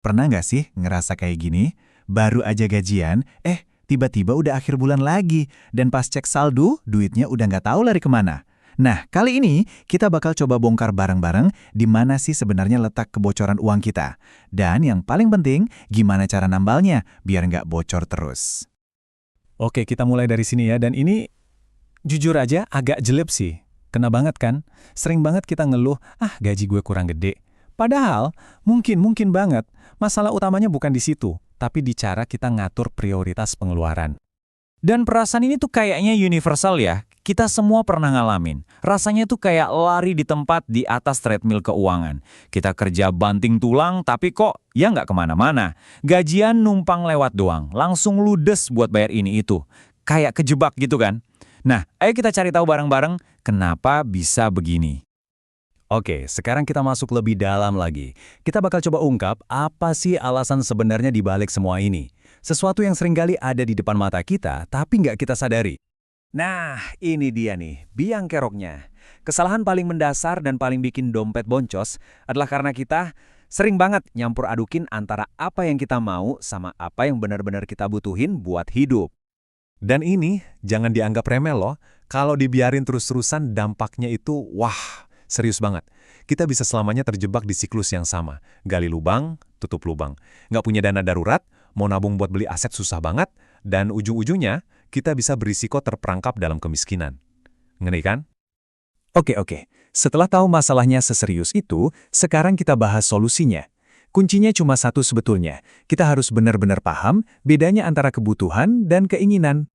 Pernah nggak sih ngerasa kayak gini? Baru aja gajian, tiba-tiba udah akhir bulan lagi. Dan pas cek saldo, duitnya udah nggak tahu lari kemana. Nah, kali ini kita bakal coba bongkar bareng-bareng di mana sih sebenarnya letak kebocoran uang kita. Dan yang paling penting, gimana cara nambalnya biar nggak bocor terus. Oke, kita mulai dari sini ya. Dan ini jujur aja agak jelek sih. Kena banget kan? Sering banget kita ngeluh, gaji gue kurang gede. Padahal, mungkin banget, masalah utamanya bukan di situ, tapi di cara kita ngatur prioritas pengeluaran. Dan perasaan ini tuh kayaknya universal ya. Kita semua pernah ngalamin. Rasanya tuh kayak lari di tempat di atas treadmill keuangan. Kita kerja banting tulang, tapi kok ya nggak kemana-mana. Gajian numpang lewat doang, langsung ludes buat bayar ini itu. Kayak kejebak gitu kan? Nah, ayo kita cari tahu bareng-bareng kenapa bisa begini. Oke, sekarang kita masuk lebih dalam lagi. Kita bakal coba ungkap apa sih alasan sebenarnya di balik semua ini. Sesuatu yang seringkali ada di depan mata kita, tapi nggak kita sadari. Nah, ini dia nih, biang keroknya. Kesalahan paling mendasar dan paling bikin dompet boncos adalah karena kita sering banget nyampur adukin antara apa yang kita mau sama apa yang benar-benar kita butuhin buat hidup. Dan ini jangan dianggap remeh loh, kalau dibiarin terus-terusan dampaknya itu, serius banget. Kita bisa selamanya terjebak di siklus yang sama. Gali lubang, tutup lubang. Nggak punya dana darurat, mau nabung buat beli aset susah banget, dan ujung-ujungnya kita bisa berisiko terperangkap dalam kemiskinan. Ngeri kan? Oke. Setelah tahu masalahnya seserius itu, sekarang kita bahas solusinya. Kuncinya cuma satu sebetulnya. Kita harus benar-benar paham bedanya antara kebutuhan dan keinginan.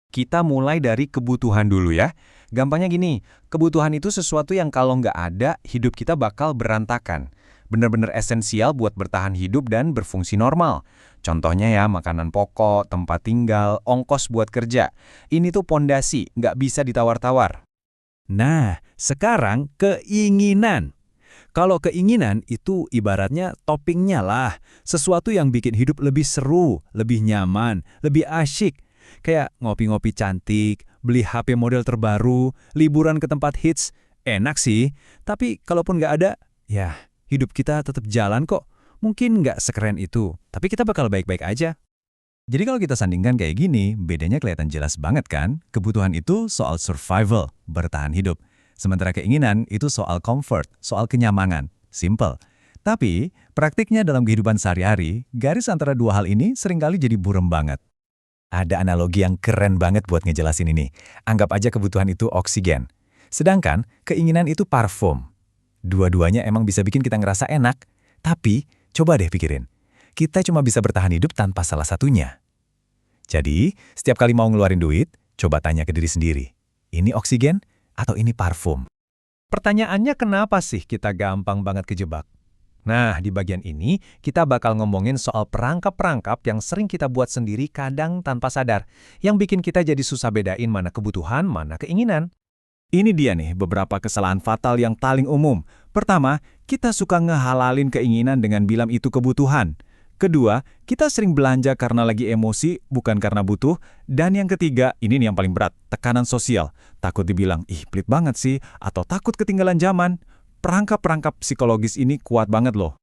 Kita mulai dari kebutuhan dulu ya. Gampangnya gini, kebutuhan itu sesuatu yang kalau nggak ada, hidup kita bakal berantakan. Benar-benar esensial buat bertahan hidup dan berfungsi normal. Contohnya ya, makanan pokok, tempat tinggal, ongkos buat kerja. Ini tuh pondasi, nggak bisa ditawar-tawar. Nah, sekarang keinginan. Kalau keinginan itu ibaratnya toppingnya lah. Sesuatu yang bikin hidup lebih seru, lebih nyaman, lebih asyik. Kayak ngopi-ngopi cantik, beli HP model terbaru, liburan ke tempat hits. Enak sih, tapi kalaupun nggak ada, ya hidup kita tetap jalan kok. Mungkin nggak sekeren itu, tapi kita bakal baik-baik aja. Jadi kalau kita sandingkan kayak gini, bedanya kelihatan jelas banget kan? Kebutuhan itu soal survival, bertahan hidup. Sementara keinginan itu soal comfort, soal kenyamanan. Simple. Tapi, praktiknya dalam kehidupan sehari-hari, garis antara dua hal ini seringkali jadi buram banget. Ada analogi yang keren banget buat ngejelasin ini. Anggap aja kebutuhan itu oksigen. Sedangkan keinginan itu parfum. Dua-duanya emang bisa bikin kita ngerasa enak. Tapi, coba deh pikirin. Kita cuma bisa bertahan hidup tanpa salah satunya. Jadi, setiap kali mau ngeluarin duit, coba tanya ke diri sendiri. Ini oksigen atau ini parfum? Pertanyaannya kenapa sih kita gampang banget kejebak? Nah, di bagian ini kita bakal ngomongin soal perangkap-perangkap yang sering kita buat sendiri kadang tanpa sadar, yang bikin kita jadi susah bedain mana kebutuhan, mana keinginan. Ini dia nih beberapa kesalahan fatal yang paling umum. Pertama, kita suka ngehalalin keinginan dengan bilang itu kebutuhan. Kedua, kita sering belanja karena lagi emosi, bukan karena butuh. Dan yang ketiga, ini nih yang paling berat, tekanan sosial. Takut dibilang, pelit banget sih, atau takut ketinggalan zaman. Perangkap-perangkap psikologis ini kuat banget loh.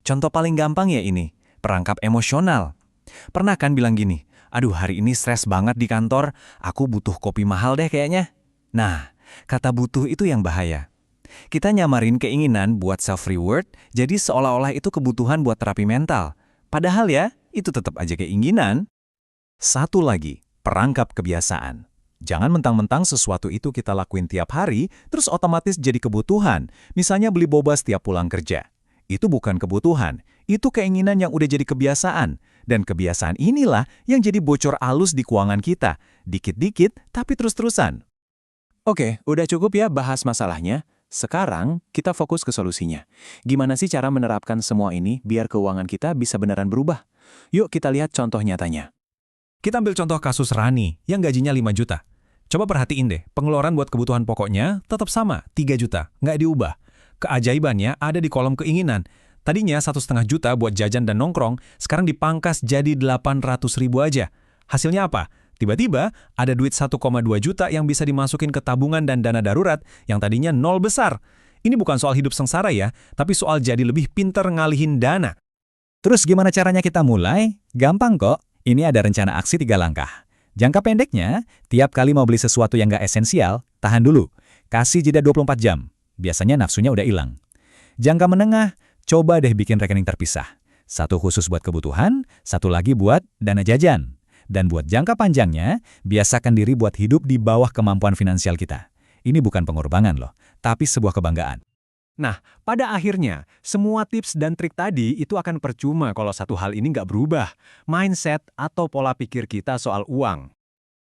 Contoh paling gampang ya ini, perangkap emosional. Pernah kan bilang gini, aduh hari ini stres banget di kantor, aku butuh kopi mahal deh kayaknya. Nah, kata butuh itu yang bahaya. Kita nyamarin keinginan buat self-reward, jadi seolah-olah itu kebutuhan buat terapi mental. Padahal ya, itu tetap aja keinginan. Satu lagi, perangkap kebiasaan. Jangan mentang-mentang sesuatu itu kita lakuin tiap hari, terus otomatis jadi kebutuhan. Misalnya beli boba setiap pulang kerja. Itu bukan kebutuhan, itu keinginan yang udah jadi kebiasaan. Dan kebiasaan inilah yang jadi bocor alus di keuangan kita. Dikit-dikit, tapi terus-terusan. Oke, udah cukup ya bahas masalahnya. Sekarang, kita fokus ke solusinya. Gimana sih cara menerapkan semua ini biar keuangan kita bisa beneran berubah? Yuk kita lihat contoh nyatanya. Kita ambil contoh kasus Rani yang gajinya 5 juta. Coba perhatiin deh, pengeluaran buat kebutuhan pokoknya tetap sama, 3 juta, nggak diubah. Keajaibannya ada di kolom keinginan. Tadinya 1,5 juta buat jajan dan nongkrong, sekarang dipangkas jadi 800.000 aja. Hasilnya apa? Tiba-tiba ada duit 1,2 juta yang bisa dimasukin ke tabungan dan dana darurat yang tadinya 0 besar. Ini bukan soal hidup sengsara ya, tapi soal jadi lebih pinter ngalihin dana. Terus gimana caranya kita mulai? Gampang kok. Ini ada rencana aksi 3 langkah. Jangka pendeknya, tiap kali mau beli sesuatu yang nggak esensial, tahan dulu. Kasih jeda 24 jam. Biasanya nafsunya udah hilang. Jangka menengah, coba deh bikin rekening terpisah. Satu khusus buat kebutuhan, satu lagi buat dana jajan. Dan buat jangka panjangnya, biasakan diri buat hidup di bawah kemampuan finansial kita. Ini bukan pengorbanan loh, tapi sebuah kebanggaan. Nah, pada akhirnya, semua tips dan trik tadi itu akan percuma kalau satu hal ini nggak berubah. Mindset atau pola pikir kita soal uang.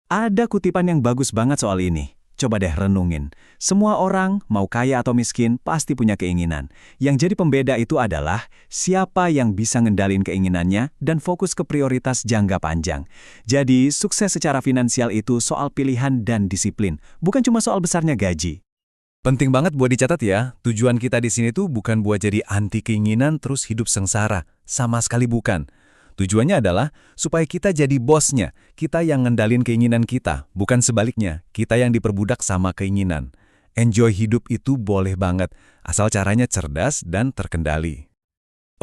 Ada kutipan yang bagus banget soal ini. Coba deh renungin. Semua orang, mau kaya atau miskin, pasti punya keinginan. Yang jadi pembeda itu adalah siapa yang bisa ngendalin keinginannya dan fokus ke prioritas jangka panjang. Jadi, sukses secara finansial itu soal pilihan dan disiplin, bukan cuma soal besarnya gaji. Penting banget buat dicatat ya, tujuan kita di sini tuh bukan buat jadi anti keinginan terus hidup sengsara. Sama sekali bukan. Tujuannya adalah supaya kita jadi bosnya, kita yang ngendalin keinginan kita, bukan sebaliknya, kita yang diperbudak sama keinginan. Enjoy hidup itu boleh banget, asal caranya cerdas dan terkendali.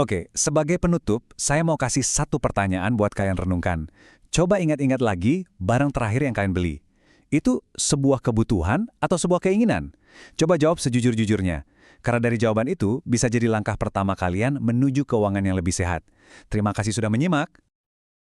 Oke, sebagai penutup, saya mau kasih satu pertanyaan buat kalian renungkan. Coba ingat-ingat lagi barang terakhir yang kalian beli. Itu sebuah kebutuhan atau sebuah keinginan? Coba jawab sejujur-jujurnya. Karena dari jawaban itu bisa jadi langkah pertama kalian menuju keuangan yang lebih sehat. Terima kasih sudah menyimak.